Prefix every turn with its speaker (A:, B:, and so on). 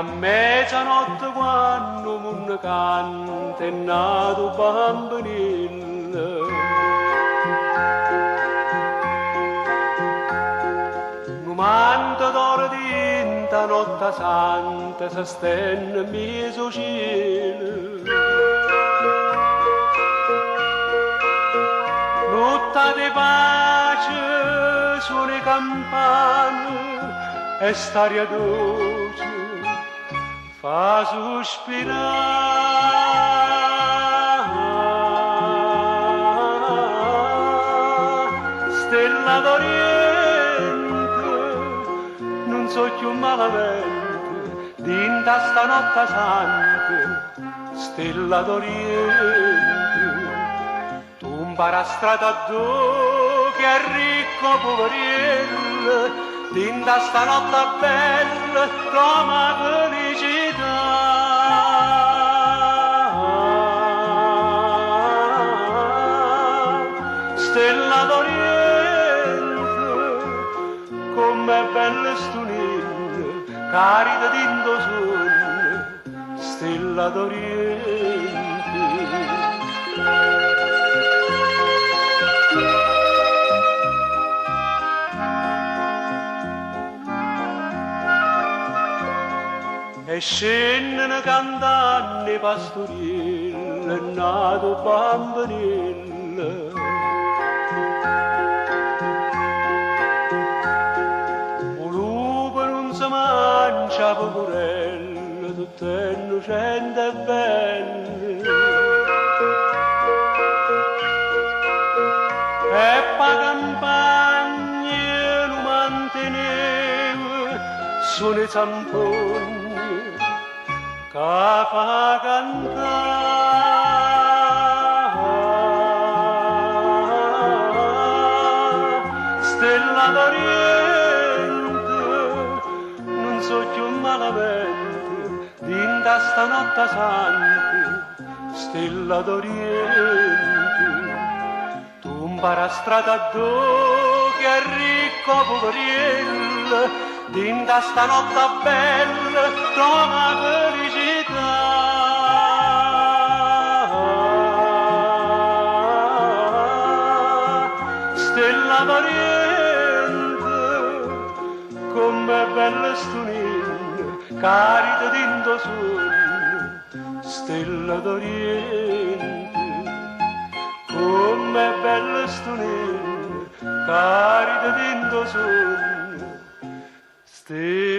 A: A mezzanotte quando un canta è nato bambinillo. Un manto d'oro tinta notte santa si stenne mezzo cielo. Notte di pace suona i campane e staria dolce fa sospirare. Stella d'Oriente, non so più malamente, dinta stanotte santa, stella d'Oriente, tu impara strada do che è ricco poveriello, dinta stanotte bella, Roma felicità. Stella d'Oriente, com'è bella stunilla, carita d'indo sogno, stella d'Oriente. E scendono cantando i pastorelli, è nato bambinello. Un lupo non si mangia pecorello, tutto è innocente e bello. E pa campagna lo manteneva, sono i zamponi che fa cantare. Stella d'Oriente, non so più malamente, dinta stanotte santa, stella d'Oriente, tu impara strada do che è ricco poveriello, dinta stanotte bella, Roma felicità. Stella d'Oriente, com'è bella stunilla, carita d'indo sogno, stella d'Oriente, com'è bella stunilla, carita d'indo sogno, stella